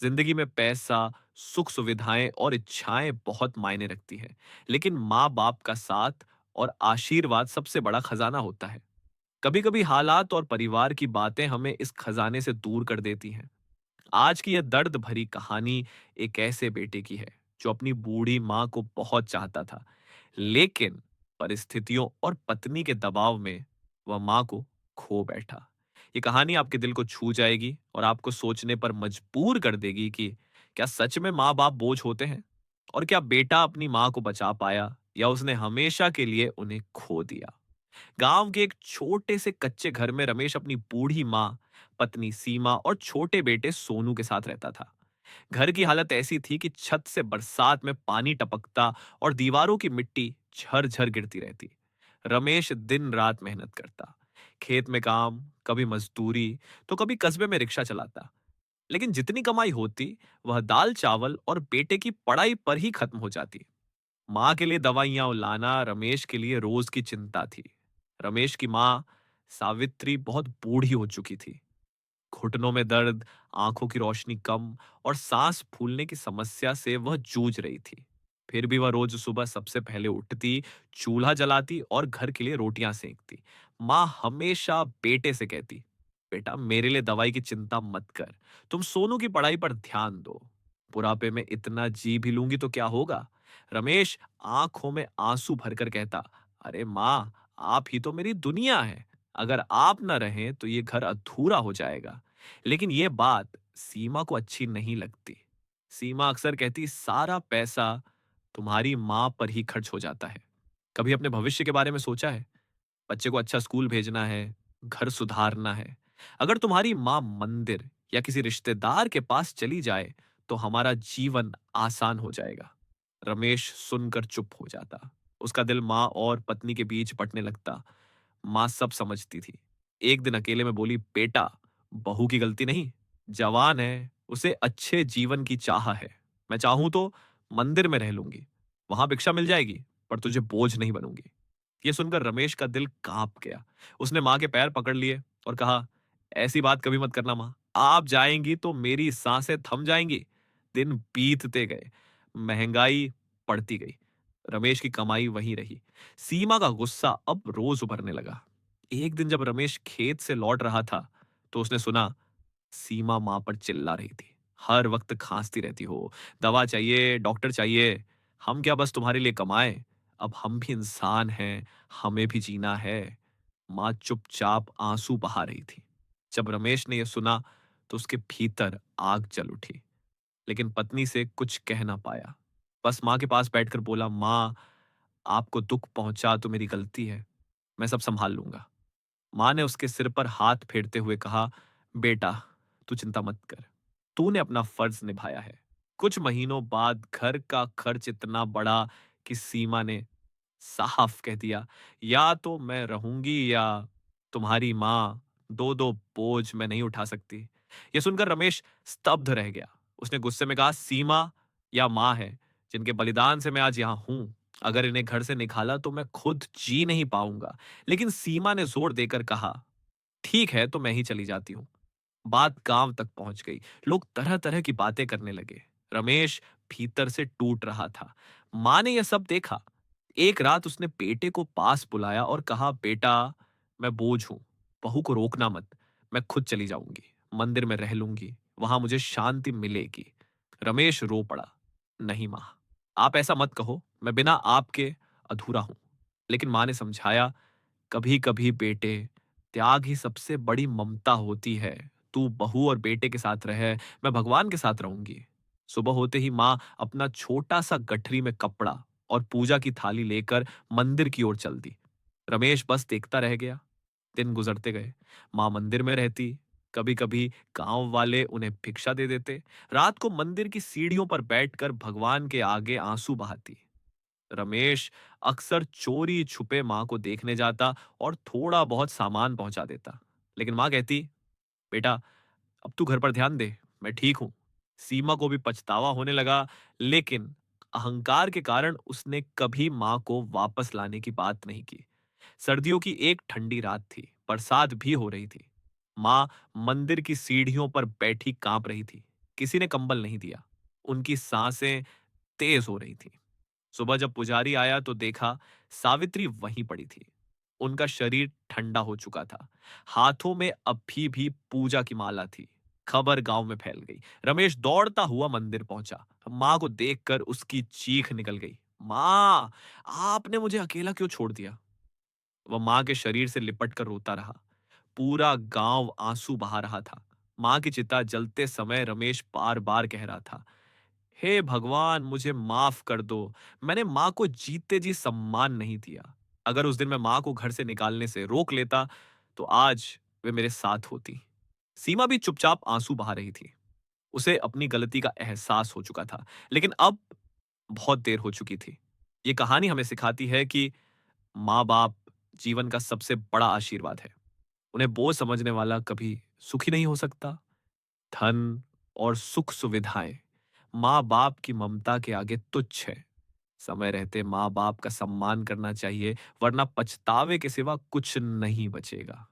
जिंदगी में पैसा, सुख सुविधाएं और इच्छाएं बहुत मायने रखती हैं, लेकिन माँ बाप का साथ और आशीर्वाद सबसे बड़ा खजाना होता है। कभी कभी हालात और परिवार की बातें हमें इस खजाने से दूर कर देती हैं। आज की यह दर्द भरी कहानी एक ऐसे बेटे की है जो अपनी बूढ़ी माँ को बहुत चाहता था, लेकिन परिस्थितियों और पत्नी के दबाव में वह माँ को खो बैठा। ये कहानी आपके दिल को छू जाएगी और आपको सोचने पर मजबूर कर देगी कि क्या सच में माँ बाप बोझ होते हैं, और क्या बेटा अपनी माँ को बचा पाया या उसने हमेशा के लिए उन्हें खो दिया। गांव के एक छोटे से कच्चे घर में रमेश अपनी बूढ़ी माँ, पत्नी सीमा और छोटे बेटे सोनू के साथ रहता था। घर की हालत ऐसी थी कि छत से बरसात में पानी टपकता और दीवारों की मिट्टी झरझर गिरती रहती। रमेश दिन रात मेहनत करता, खेत में काम, कभी मजदूरी, तो कभी कस्बे में रिक्शा चलाता। लेकिन जितनी कमाई होती वह दाल चावल और बेटे की पढ़ाई पर ही खत्म हो जाती। माँ के लिए दवाइयां लाना रमेश के लिए रोज की चिंता थी। रमेश की माँ सावित्री बहुत बूढ़ी हो चुकी थी। घुटनों में दर्द, आंखों की रोशनी कम और सांस फूलने की समस्या से वह जूझ रही थी। फिर भी वह रोज सुबह सबसे पहले उठती, चूल्हा जलाती और घर के लिए रोटियां सेकती। माँ हमेशा बेटे से कहती, बेटा मेरे लिए दवाई की चिंता मत कर, तुम सोनू की पढ़ाई पर ध्यान दो। बुढ़ापे में इतना जी भी लूंगी तो क्या होगा। रमेश आंखों में आंसू भरकर कहता, अरे माँ, आप ही तो मेरी दुनिया है, अगर आप न रहें तो ये घर अधूरा हो जाएगा। लेकिन ये बात सीमा को अच्छी नहीं लगती। सीमा अक्सर कहती, सारा पैसा तुम्हारी माँ पर ही खर्च हो जाता है। कभी अपने भविष्य के बारे में सोचा है? बच्चे को अच्छा स्कूल भेजना है, घर सुधारना है। अगर तुम्हारी माँ मंदिर या किसी रिश्तेदार के पास चली जाए तो हमारा जीवन आसान हो जाएगा। रमेश सुनकर चुप हो जाता। उसका दिल माँ और पत्नी के बीच बंटने लगता। माँ सब समझती थी। एक दिन अकेले में बोली, बेटा, बहू की गलती नहीं, जवान है, उसे अच्छे जीवन की चाह है। मैं चाहूं तो मंदिर में रह लूंगी, वहां भिक्षा मिल जाएगी, पर तुझे बोझ नहीं बनूंगी। ये सुनकर रमेश का दिल कांप गया। उसने माँ के पैर पकड़ लिए और कहा, ऐसी बात कभी मत करना माँ, आप जाएंगी तो मेरी सांसें थम जाएंगी। दिन बीतते गए, महंगाई बढ़ती गई, रमेश की कमाई वहीं रही। सीमा का गुस्सा अब रोज उभरने लगा। एक दिन जब रमेश खेत से लौट रहा था तो उसने सुना सीमा मां पर चिल्ला रही थी, हर वक्त खांसती रहती हो, दवा चाहिए, डॉक्टर चाहिए, हम क्या बस तुम्हारे लिए कमाएं, अब हम भी इंसान हैं, हमें भी जीना है। मां चुपचाप आंसू बहा रही थी। जब रमेश ने यह सुना तो उसके भीतर आग जल उठी, लेकिन पत्नी से कुछ कह ना पाया। बस मां के पास बैठकर बोला, मां, आपको दुख पहुंचा तो मेरी गलती है, मैं सब संभाल लूंगा। मां ने उसके सिर पर हाथ फेरते हुए कहा, बेटा, तू चिंता मत कर, तूने अपना फर्ज निभाया है। कुछ महीनों बाद घर का खर्च इतना बढ़ा कि सीमा ने साफ कह दिया, या तो मैं रहूंगी या तुम्हारी मां, दो दो बोझ मैं नहीं उठा सकती। यह सुनकर रमेश स्तब्ध रह गया। उसने गुस्से में कहा, सीमा या मां है जिनके बलिदान से मैं आज यहां हूं, अगर इन्हें घर से निकाला तो मैं खुद जी नहीं पाऊंगा। लेकिन सीमा ने जोर देकर कहा, ठीक है तो मैं ही चली जाती हूँ। बात गांव तक पहुंच गई। लोग तरह तरह की बातें करने लगे। रमेश भीतर से टूट रहा था। मां ने यह सब देखा। एक रात उसने बेटे को पास बुलाया और कहा, बेटा, मैं बोझ हूं, बहू को रोकना मत, मैं खुद चली जाऊंगी, मंदिर में रह लूंगी, वहां मुझे शांति मिलेगी। रमेश रो पड़ा, नहीं मां, आप ऐसा मत कहो, मैं बिना आपके अधूरा हूं। लेकिन मां ने समझाया, कभी कभी बेटे, त्याग ही सबसे बड़ी ममता होती है। तू बहू और बेटे के साथ रहे, मैं भगवान के साथ रहूंगी। सुबह होते ही माँ अपना छोटा सा गठरी में कपड़ा और पूजा की थाली लेकर मंदिर की ओर चल दी। रमेश बस देखता रह गया। दिन गुजरते गए। माँ मंदिर में रहती, कभी कभी गांव वाले उन्हें भिक्षा दे देते। रात को मंदिर की सीढ़ियों पर बैठकर भगवान के आगे आंसू बहाती। रमेश अक्सर चोरी छुपे मां को देखने जाता और थोड़ा बहुत सामान पहुंचा देता। लेकिन मां कहती, बेटा, अब तू घर पर ध्यान दे, मैं ठीक हूं। सीमा को भी पछतावा होने लगा, लेकिन अहंकार के कारण उसने कभी मां को वापस लाने की बात नहीं की। सर्दियों की एक ठंडी रात थी, बरसात भी हो रही थी। मां मंदिर की सीढ़ियों पर बैठी कांप रही थी। किसी ने कंबल नहीं दिया। उनकी सांसें तेज हो रही थी। सुबह जब पुजारी आया तो देखा सावित्री वहीं पड़ी थी। उनका शरीर ठंडा हो चुका था। हाथों में अभी भी पूजा की माला थी। खबर गांव में फैल गई। रमेश दौड़ता हुआ मंदिर पहुंचा। मां को देखकर उसकी चीख निकल गई। मां, आपने मुझे अकेला क्यों छोड़ दिया? वह मां के शरीर से लिपट कर रोता रहा। पूरा गांव आंसू बहा रहा था। मां की चिता जलते समय रमेश बार बार कह रहा था, हे भगवान, मुझे माफ कर दो। मैंने मां को जीते जी सम्मान नहीं दिया। अगर उस दिन मैं मां को घर से निकालने से रोक लेता तो आज वे मेरे साथ होती। सीमा भी चुपचाप आंसू बहा रही थी। उसे अपनी गलती का एहसास हो चुका था, लेकिन अब बहुत देर हो चुकी थी। ये कहानी हमें सिखाती है कि माँ बाप जीवन का सबसे बड़ा आशीर्वाद है। उन्हें बोझ समझने वाला कभी सुखी नहीं हो सकता। धन और सुख सुविधाएं माँ बाप की ममता के आगे तुच्छ है। समय रहते माँ बाप का सम्मान करना चाहिए, वरना पछतावे के सिवा कुछ नहीं बचेगा।